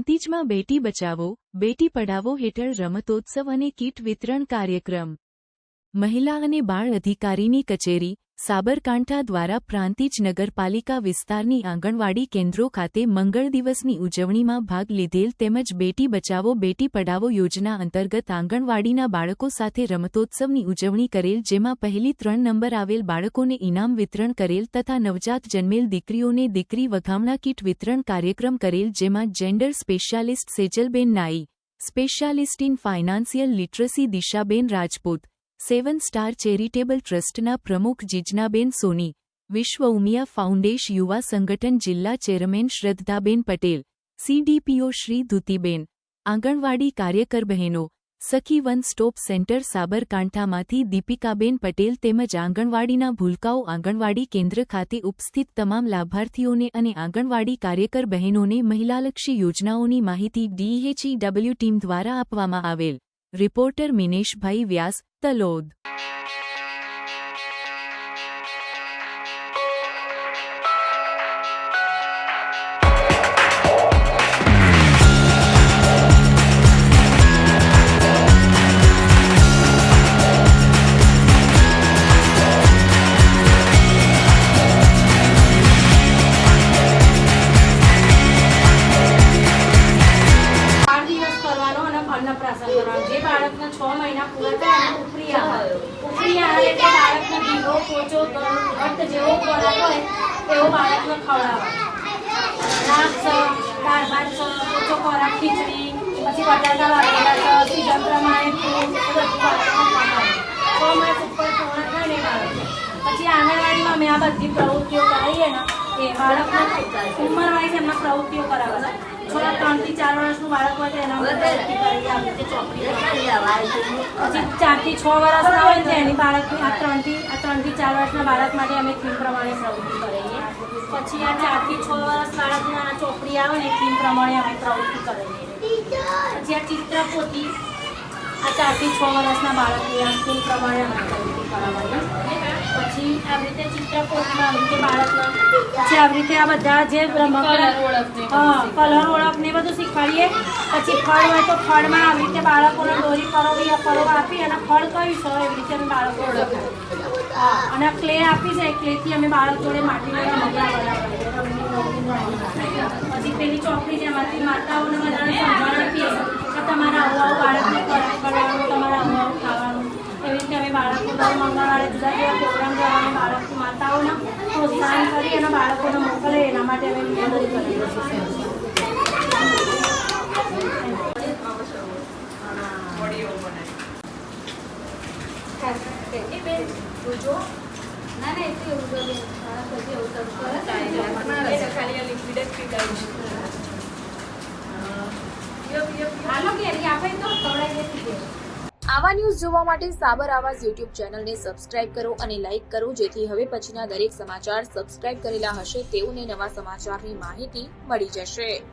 પ્રાંતિજમાં બેટી બચાવો બેટી પઢાવો હેઠળ રમતોત્સવ અને કીટ વિતરણ કાર્યક્રમ. મહિલા અને બાળ અધિકારીની કચેરી સાબરકાંઠા દ્વારા પ્રાંતિજ નગરપાલિકા વિસ્તારની આંગણવાડી કેન્દ્રો ખાતે મંગળ દિવસની ઉજવણીમાં ભાગ લીધેલ તેમજ બેટી બચાવો બેટી પઢાવો યોજના અંતર્ગત આંગણવાડીના બાળકો સાથે રમતોત્સવની ઉજવણી કરેલ, જેમાં પહેલી 3 નંબર આવેલ બાળકોને ઇનામ વિતરણ કરેલ તથા નવજાત જન્મેલ દીકરીઓને દીકરી વઘામણા કીટ વિતરણ કાર્યક્રમ કરેલ, જેમાં gender specialist Sejalben Nai, specialist in financial literacy Dishaben Rajput, 7 star charitable ટ્રસ્ટના પ્રમુખ જીજનાબેન સોની, વિશ્વ ઉમિયા ફાઉન્ડેશન યુવા સંગઠન જિલ્લા ચેરમેન શ્રદ્ધાબેન પટેલ, સીડીપીઓ શ્રી ધુતીબેન, આંગણવાડી કાર્યકર બહેનો, સખી વન સ્ટોપ સેન્ટર સાબરકાંઠામાંથી દીપિકાબેન પટેલ તેમજ આંગણવાડીના ભૂલકાઓ આંગણવાડી કેન્દ્ર ખાતે ઉપસ્થિત તમામ લાભાર્થીઓને અને આંગણવાડી કાર્યકર બહેનોને મહિલાલક્ષી યોજનાઓની માહિતી DHEW ટીમ દ્વારા આપવામાં આવેલ. રિપોર્ટર મિનેશભાઈ વ્યાસ, તલોદ. જે બાળકને 6 મહિના પૂરા થાય અને ઉપરી આહાર એટલે બાળકને ભીગો પોચો ઘટ જેવો ખોરાક હોય તેવો બાળકને ખવડાવવાનો. શાક છે, દાળ ભાત છે, પોચો ખોરાક, ખીચડી, પછી બટાકા વાળેલા છે, સીઝન પ્રમાણે ફ્રૂટ, બધું બાળકને ખવડાવવાનું. 6 માસ ઉપર પૂર્ણ થાય ને બાળકને પછી આંગણવાડીમાં અમે આ બધી પ્રવૃત્તિઓ કરાવીએ ને એ બાળકને ઉંમર વાઇઝ એમના પ્રવૃત્તિઓ કરાવવાના. 3 થી 4 વર્ષનું બાળક હોય તો એના પ્રવૃત્તિ કરી આવી રીતે ચોપડી પછી 4 થી 6 વર્ષના હોય ને એની બાળકની આ 3 થી 4 વર્ષના બાળક માટે અમે થીમ પ્રમાણે પ્રવૃત્તિ કરાવીએ. પછી આ 4 થી 6 વર્ષ બાળકના આ ચોપડી આવે ને થીમ પ્રમાણે અમે પ્રવૃત્તિ કરાવીએ. પછી આ ચિત્રપોથી આ 4 થી 6 વર્ષના બાળકની આ થીમ પ્રમાણે અમે પ્રવૃત્તિ કરાવવાની. પછી આવી રીતે ચિત્રપોથીમાં આવી રીતે બાળકના પછી આવી રીતે આ બધા જે કલર ઓળખ ને બધું શીખવાડીએ. પછી ફળ હોય તો ફળમાં આવી રીતે બાળકોને દોરી પરોવા આપી અને ફળ કયું છે એવી રીતે અમે બાળકો ઓળખીએ. અને ક્લે આપી છે, ક્લેથી અમે બાળક જોડે માટીના મગડા બનાવીએ. પછી પેલી ચોપડી જેમાંથી માતાઓને બધાને સમજણ આપીએ કે તમારે આવું બાળકને કરવાનું, તમારે આવું ખાવાનું. એવી રીતે અમે બાળકો દર મંગળવારે જુદા જુદા પ્રોગ્રામ દ્વારા બાળકો માતાઓને પ્રોત્સાહન કરી અને બાળકોને મોકલે એના માટે અમે મદદ કરીએ છીએ. આવા ન્યૂઝ જોવા માટે સાબર આવાઝ યુટ્યુબ ચેનલને સબસ્ક્રાઇબ કરો અને લાઇક કરો, જેથી હવે પછીના દરેક સમાચાર સબસ્ક્રાઇબ કરેલા હશે તેઓને નવા સમાચારની માહિતી મળી જશે.